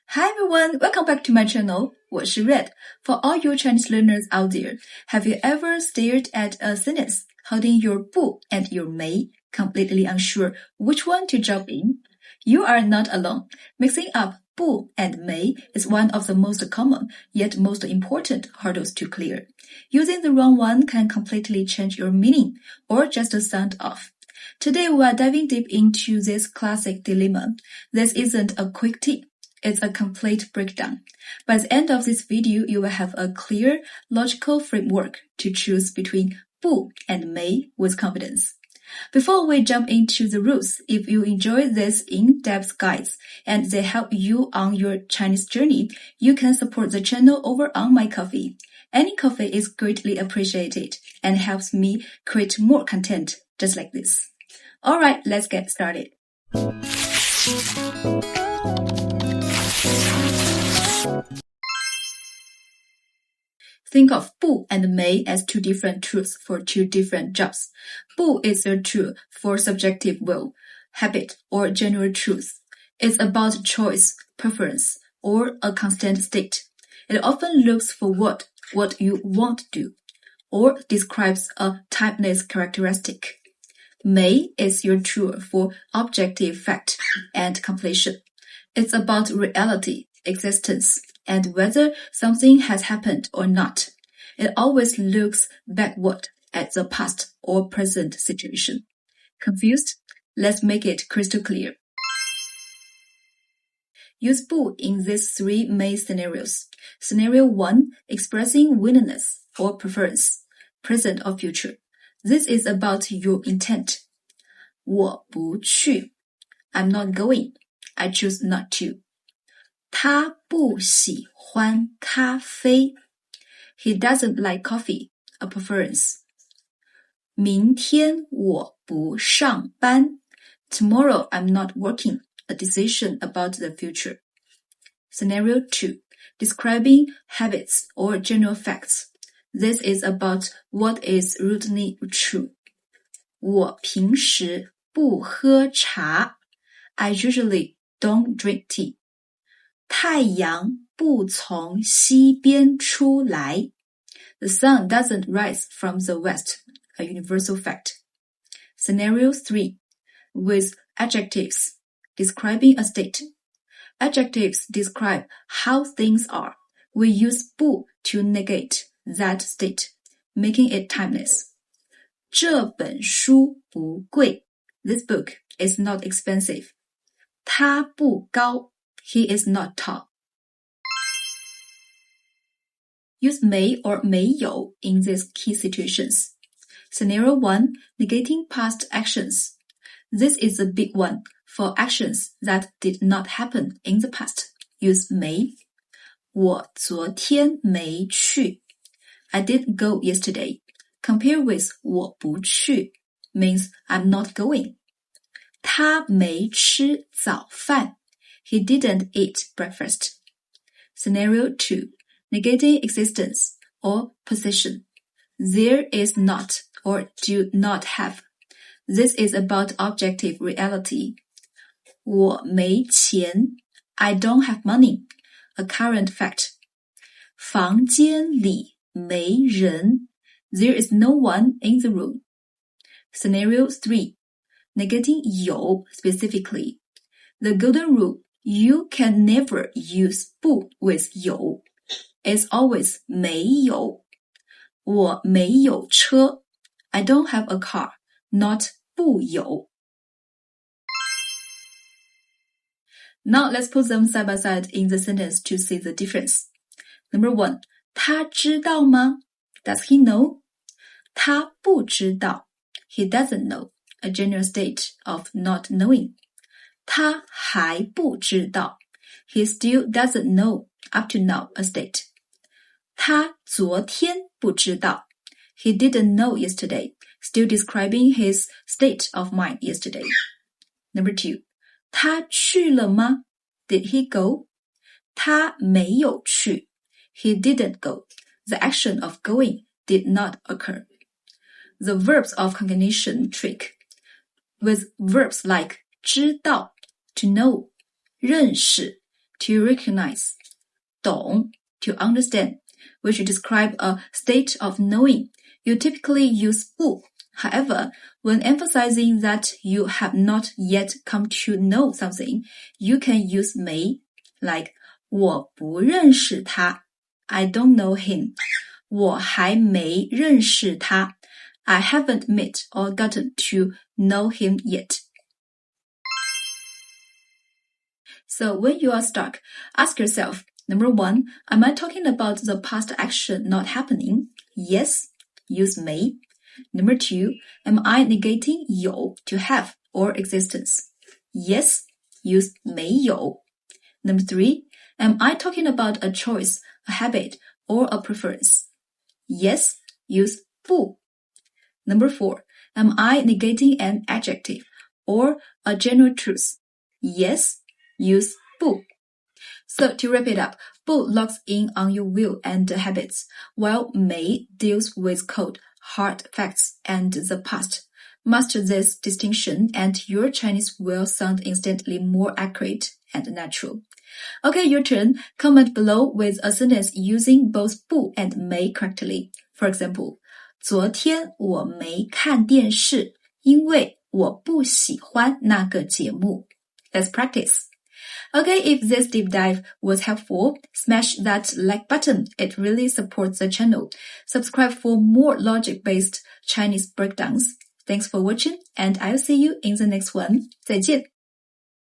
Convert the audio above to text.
Hi everyone, welcome back to my channel. 我是 Red. For all you Chinese learners out there, have you ever stared at a sentence holding your 不 and your 没, completely unsure which one to drop in? You are not alone. Mixing up 不 and 没 is one of the most common, yet most important hurdles to clear. Using the wrong one can completely change your meaning or just sound off. Today we are diving deep into this classic dilemma. This isn't a quick tip. It's a complete breakdown. By the end of this video, you will have a clear, logical framework to choose between 不 and 没 with confidence. Before we jump into the rules, if you enjoy these in-depth guides and they help you on your Chinese journey, you can support the channel over on my Ko-fi. Any coffee is greatly appreciated and helps me create more content just like this. Alright, let's get started. Think of 不 and 没 as two different truths for two different jobs. 不 is a truth for subjective will, habit, or general truth. It's about choice, preference, or a constant state. It often looks for what you want to do, or describes a timeless characteristic. 没 is your truth for objective fact and completion. It's about reality, existence, and whether something has happened or not. It always looks backward at the past or present situation. Confused? Let's make it crystal clear. Use 不 in these three main scenarios. Scenario 1, expressing willingness or preference, present or future. This is about your intent. 我不去. I'm not going. I choose not to. 他不喜欢咖啡. He doesn't like coffee, a preference. 明天我不上班. Tomorrow I'm not working, a decision about the future. Scenario 2, describing habits or general facts. This is about what is routinely true. 我平时不喝茶. I usually don't drink tea. 太阳不从西边出来. The sun doesn't rise from the west, a universal fact. Scenario 3, with adjectives, describing a state. Adjectives describe how things are. We use 不 to negate that state, making it timeless. 这本书不贵. This book is not expensive. 他不高. He is not tall. Use 没 or 没有 in these key situations. Scenario 1, negating past actions. This is a big one for actions that did not happen in the past. Use 没. 我昨天没去. I didn't go yesterday. Compare with 我不去 means I'm not going. 他没吃早饭. He didn't eat breakfast. Scenario 2, negating existence or position. There is not or do not have. This is about objective reality. 我没钱. I don't have money, a current fact. 房间里没人. There is no one in the room. Scenario 3, negating 有 specifically. The golden rule, you can never use 不 with 有. It's always 没有. 我没有车. I don't have a car, not 不有. Now let's put them side by side in the sentence to see the difference. Number 1, 他知道吗? Does he know? 他不知道. He doesn't know, a general state of not knowing. 他还不知道. He still doesn't know, up to now, a state. 他昨天不知道. He didn't know yesterday, still describing his state of mind yesterday. Number 2, 他去了吗? Did he go? 他没有去. He didn't go. The action of going did not occur. The verbs of concatenation trick. With verbs like 知道, to know, 认识, to recognize, 懂 to understand, which describe a state of knowing. You typically use 不. However, when emphasizing that you have not yet come to know something, you can use 没, like 我不认识他, I don't know him. 我还没认识他, I haven't met or gotten to know him yet. So when you are stuck, ask yourself, number 1, am I talking about the past action not happening? Yes, use 没. Number 2, am I negating 有 to have or existence? Yes, use 没有. Number 3, am I talking about a choice, a habit, or a preference? Yes, use 不. Number 4, am I negating an adjective or a general truth? Yes, use 不. So to wrap it up, 不 locks in on your will and habits, while 没 deals with cold, hard facts and the past. Master this distinction and your Chinese will sound instantly more accurate and natural. Okay, your turn. Comment below with a sentence using both 不 and 没 correctly. For example, 昨天我没看电视，因为我不喜欢那个节目. Let's practice. Okay, if this deep dive was helpful, smash that like button. It really supports the channel. Subscribe for more logic-based Chinese breakdowns. Thanks for watching, and I'll see you in the next one. 再见。